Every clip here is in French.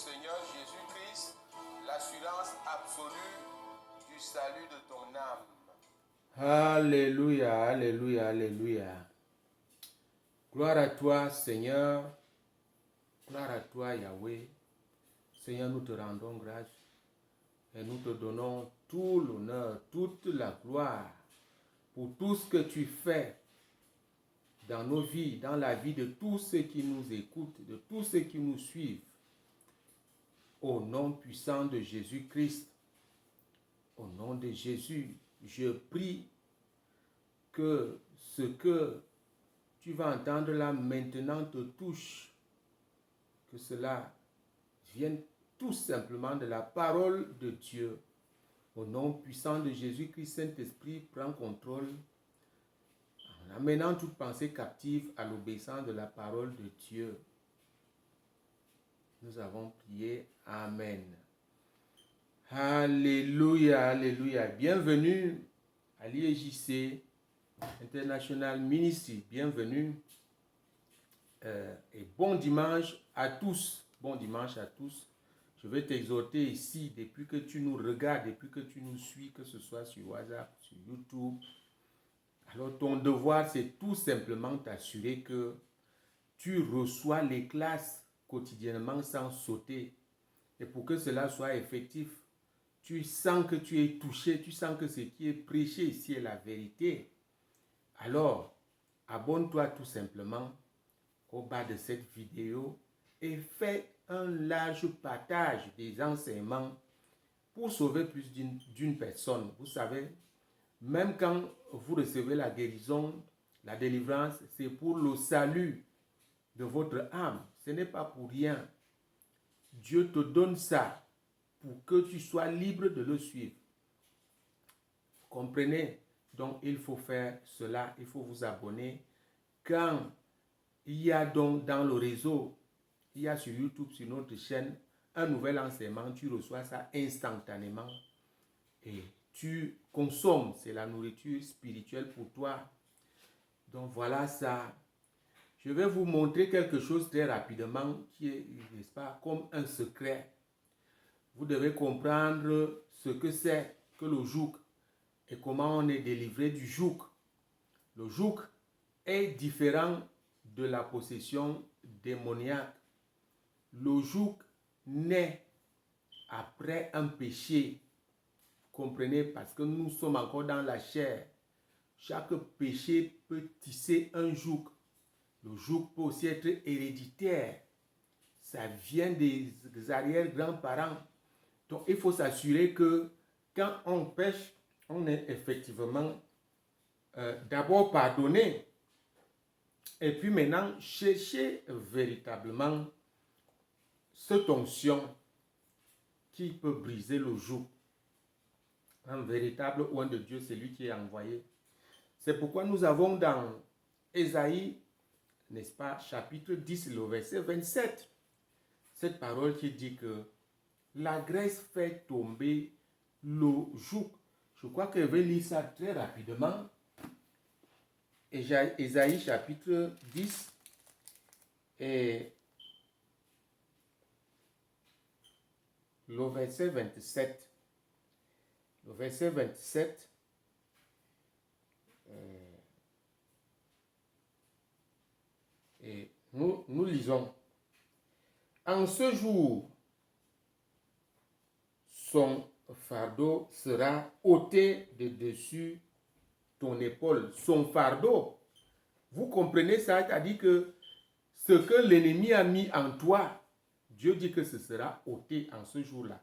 Seigneur Jésus-Christ l'assurance absolue du salut de ton âme. Alléluia, alléluia, alléluia. Gloire à toi, Seigneur. Gloire à toi, Yahweh. Seigneur, nous te rendons grâce et nous te donnons tout l'honneur, toute la gloire pour tout ce que tu fais dans nos vies, dans la vie de tous ceux qui nous écoutent, de tous ceux qui nous suivent. Au nom puissant de Jésus-Christ, au nom de Jésus, je prie que ce que tu vas entendre là maintenant te touche, que cela vienne tout simplement de la parole de Dieu. Au nom puissant de Jésus-Christ, Saint-Esprit, prends contrôle en amenant toute pensée captive à l'obéissance de la parole de Dieu. Nous avons prié. Amen. Alléluia, alléluia. Bienvenue à l'IEJC International Ministry. Bienvenue et bon dimanche à tous. Bon dimanche à tous. Je vais t'exhorter ici, depuis que tu nous regardes, depuis que tu nous suis, que ce soit sur WhatsApp, sur YouTube. Alors ton devoir, c'est tout simplement t'assurer que tu reçois les classes quotidiennement sans sauter. Et pour que cela soit effectif, tu sens que tu es touché, tu sens que ce qui est prêché ici est la vérité. Alors, abonne-toi tout simplement au bas de cette vidéo et fais un large partage des enseignements pour sauver plus d'une personne. Vous savez, même quand vous recevez la guérison, la délivrance, c'est pour le salut de votre âme. Ce n'est pas pour rien. Dieu te donne ça pour que tu sois libre de le suivre. Vous comprenez? Donc, il faut faire cela. Il faut vous abonner. Quand il y a donc dans le réseau, il y a sur YouTube, sur notre chaîne, un nouvel enseignement, tu reçois ça instantanément et tu consommes. C'est la nourriture spirituelle pour toi. Donc, voilà ça. Je vais vous montrer quelque chose très rapidement qui est, n'est-ce pas, comme un secret. Vous devez comprendre ce que c'est que le joug et comment on est délivré du joug. Le joug est différent de la possession démoniaque. Le joug naît après un péché. Vous comprenez? Parce que nous sommes encore dans la chair. Chaque péché peut tisser un joug. Le joug peut aussi être héréditaire. Ça vient des arrière-grands-parents. Donc, il faut s'assurer que quand on pêche, on est effectivement d'abord pardonné. Et puis maintenant, chercher véritablement cette onction qui peut briser le joug. Un véritable oint de Dieu, c'est lui qui est envoyé. C'est pourquoi nous avons dans Ésaïe, n'est-ce pas, chapitre 10, le verset 27, cette parole qui dit que la graisse fait tomber le joug. Je crois que je vais lire ça très rapidement. Ésaïe chapitre 10 et le verset 27. Le verset 27. Et nous lisons. En ce jour, son fardeau sera ôté de dessus ton épaule. Son fardeau. Vous comprenez ça? C'est-à-dire que ce que l'ennemi a mis en toi, Dieu dit que ce sera ôté en ce jour-là.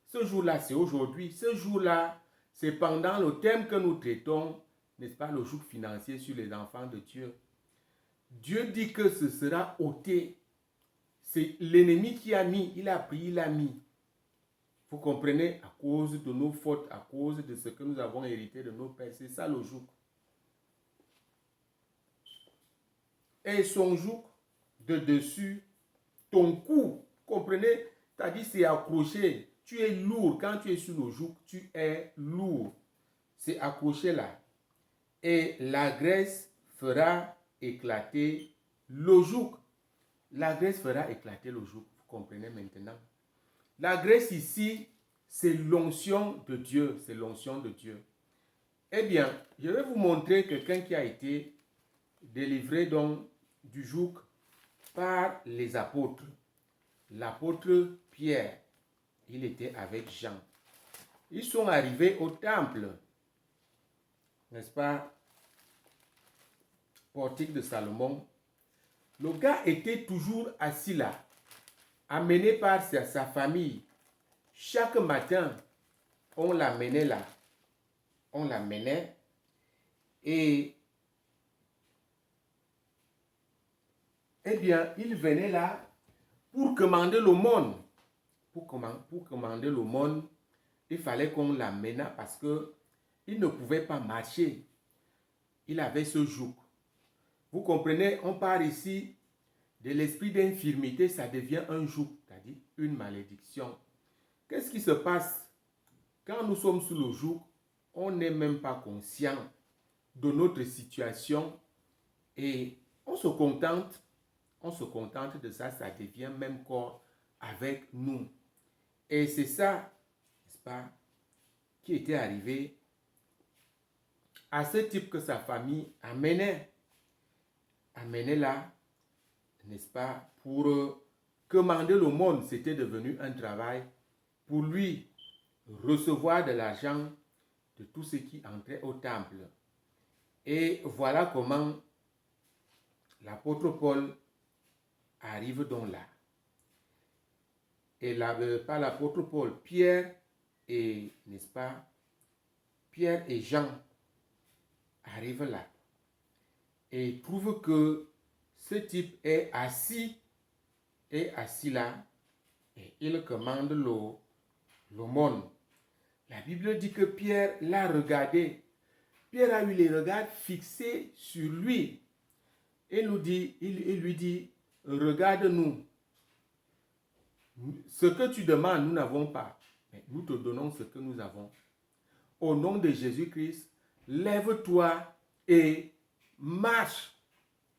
Ce jour-là, c'est aujourd'hui. Ce jour-là, c'est pendant le thème que nous traitons, n'est-ce pas, le joug financier sur les enfants de Dieu. Dieu dit que ce sera ôté. C'est l'ennemi qui a mis, il a pris, il a mis. Vous comprenez, à cause de nos fautes, à cause de ce que nous avons hérité de nos pères. C'est ça le joug. Et son joug de dessus, ton cou, comprenez, c'est-à-dire c'est accroché. Tu es lourd. Quand tu es sur le joug, tu es lourd. C'est accroché là. Et la graisse fera éclater le joug. La graisse fera éclater le joug. Vous comprenez maintenant? La grâce ici, c'est l'onction de Dieu. C'est l'onction de Dieu. Eh bien, je vais vous montrer quelqu'un qui a été délivré donc du joug par les apôtres. L'apôtre Pierre, il était avec Jean. Ils sont arrivés au temple, n'est-ce pas, portique de Salomon. Le gars était toujours assis là, amené par sa famille. Chaque matin, on l'amenait là. On l'amenait et eh bien, il venait là pour commander l'aumône. Pour commander l'aumône, il fallait qu'on l'amène parce qu'il ne pouvait pas marcher. Il avait ce joug. Vous comprenez, on part ici de l'esprit d'infirmité, ça devient un joug, c'est-à-dire une malédiction. Qu'est-ce qui se passe quand nous sommes sous le joug? On n'est même pas conscient de notre situation et on se contente de ça, ça devient même corps avec nous. Et c'est ça, n'est-ce pas, qui était arrivé à ce type que sa famille amenait là, n'est-ce pas, pour commander l'aumône. C'était devenu un travail pour lui, recevoir de l'argent de tout ce qui entrait au temple. Et voilà comment l'apôtre Paul arrive donc là. Et là, pas l'apôtre Paul, Pierre et, n'est-ce pas, Pierre et Jean arrivent là. Et trouvent que ce type est assis là, et il commande l'aumône. La Bible dit que Pierre l'a regardé. Pierre a eu les regards fixés sur lui. Et il lui dit, regarde-nous. Ce que tu demandes, nous n'avons pas. Mais nous te donnons ce que nous avons. Au nom de Jésus-Christ, lève-toi et marche.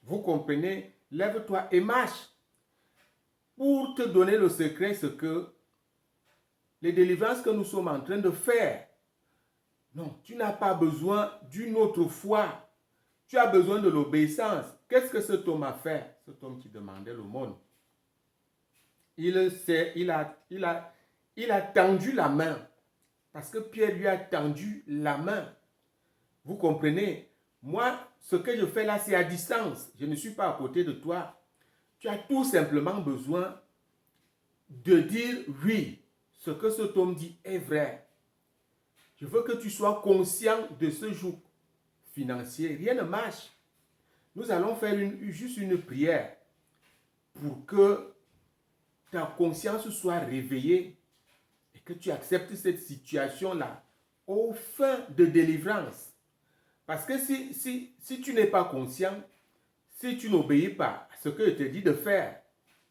Vous comprenez? Lève-toi et marche. Pour te donner le secret, ce que les délivrances que nous sommes en train de faire. Non, tu n'as pas besoin d'une autre foi. Tu as besoin de l'obéissance. Qu'est-ce que cet homme a fait? Cet homme qui demandait l'aumône. Il a tendu la main. Parce que Pierre lui a tendu la main. Vous comprenez? Moi, ce que je fais là, c'est à distance. Je ne suis pas à côté de toi. Tu as tout simplement besoin de dire oui. Ce que cet homme dit est vrai. Je veux que tu sois conscient de ce joug financier. Rien ne marche. Nous allons faire juste une prière pour que ta conscience soit réveillée et que tu acceptes cette situation-là au fin de délivrance. Parce que si tu n'es pas conscient, si tu n'obéis pas à ce que je te dis de faire,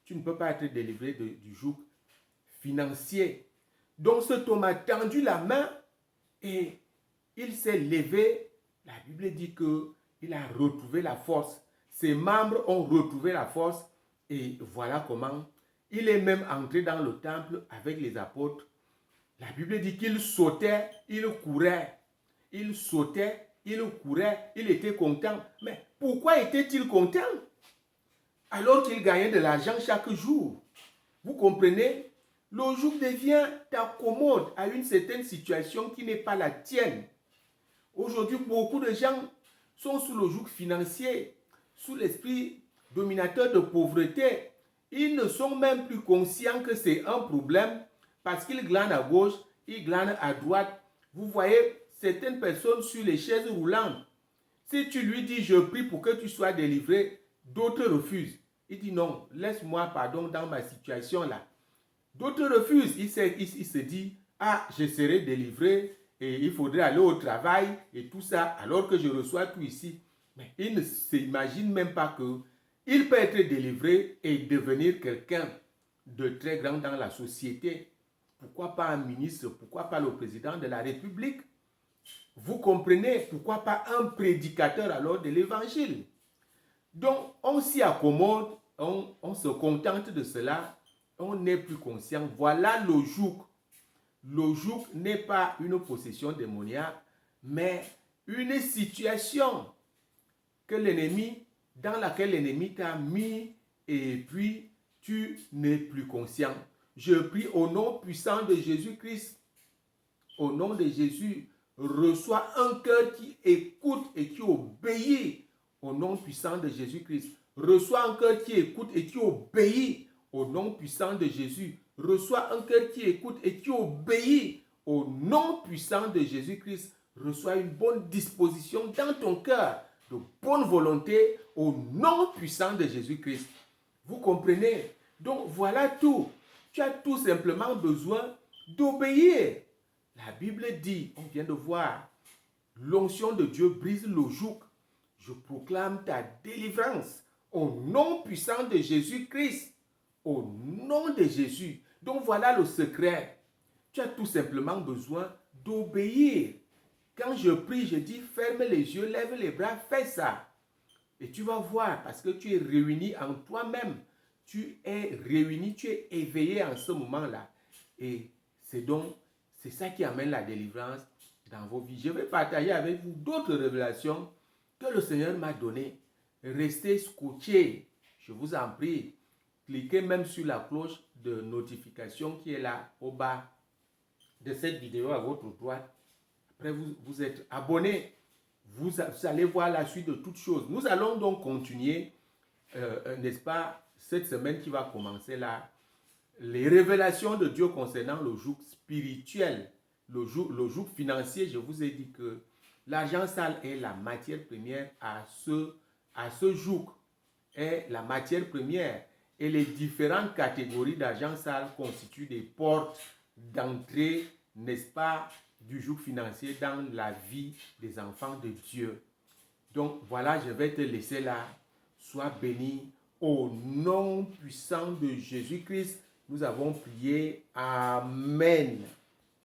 tu ne peux pas être délivré du joug financier. Donc cet homme a tendu la main et il s'est levé. La Bible dit qu'il a retrouvé la force. Ses membres ont retrouvé la force et voilà comment il est même entré dans le temple avec les apôtres. La Bible dit qu'il sautait, il courait. Il sautait, il courait, il était content. Mais pourquoi était-il content? Alors qu'il gagnait de l'argent chaque jour. Vous comprenez? Le joug devient t'accommode à une certaine situation qui n'est pas la tienne. Aujourd'hui, beaucoup de gens sont sous le joug financier, sous l'esprit dominateur de pauvreté. Ils ne sont même plus conscients que c'est un problème parce qu'ils glanent à gauche, ils glanent à droite. Vous voyez certaines personnes sur les chaises roulantes. Si tu lui dis, je prie pour que tu sois délivré, d'autres refusent. Il dit non, laisse-moi pardon dans ma situation là. D'autres refusent. Il se dit, ah, je serai délivré et il faudrait aller au travail et tout ça alors que je reçois tout ici. Mais il ne s'imagine même pas qu'il peut être délivré et devenir quelqu'un de très grand dans la société. Pourquoi pas un ministre? Pourquoi pas le président de la République? Vous comprenez? Pourquoi pas un prédicateur alors de l'évangile? Donc, on s'y accommode, on se contente de cela. on n'est plus conscient. Voilà le joug. Le joug n'est pas une possession démoniaque, mais une situation que l'ennemi, dans laquelle l'ennemi t'a mis, et puis tu n'es plus conscient. Je prie au nom puissant de Jésus-Christ, au nom de Jésus, reçois un cœur qui écoute et qui obéit au nom puissant de Jésus-Christ. Reçois un cœur qui écoute et qui obéit au nom puissant de Jésus. Reçois un cœur qui écoute et qui obéit au nom puissant de Jésus-Christ. Reçois une bonne disposition dans ton cœur, de bonne volonté au nom puissant de Jésus-Christ. Vous comprenez? Donc voilà tout. Tu as tout simplement besoin d'obéir. La Bible dit, on vient de voir, l'onction de Dieu brise le joug. Je proclame ta délivrance au nom puissant de Jésus-Christ. Au nom de Jésus. Donc voilà le secret. Tu as tout simplement besoin d'obéir. Quand je prie, je dis ferme les yeux, lève les bras, fais ça. Et tu vas voir parce que tu es réuni en toi-même. Tu es réuni, tu es éveillé en ce moment-là. Et c'est ça qui amène la délivrance dans vos vies. Je vais partager avec vous d'autres révélations que le Seigneur m'a données. Restez scotchés, je vous en prie. Cliquez même sur la cloche de notification qui est là au bas de cette vidéo à votre droite. Après, vous êtes abonnés. Vous allez voir la suite de toutes choses. Nous allons donc continuer, n'est-ce pas, cette semaine qui va commencer là, les révélations de Dieu concernant le joug spirituel, le joug financier. Je vous ai dit que l'argent sale est la matière première à ce joug, est la matière première. Et les différentes catégories d'argent sale constituent des portes d'entrée, n'est-ce pas, du joug financier dans la vie des enfants de Dieu. Donc voilà, je vais te laisser là. Sois béni au nom puissant de Jésus-Christ. Nous avons prié. Amen.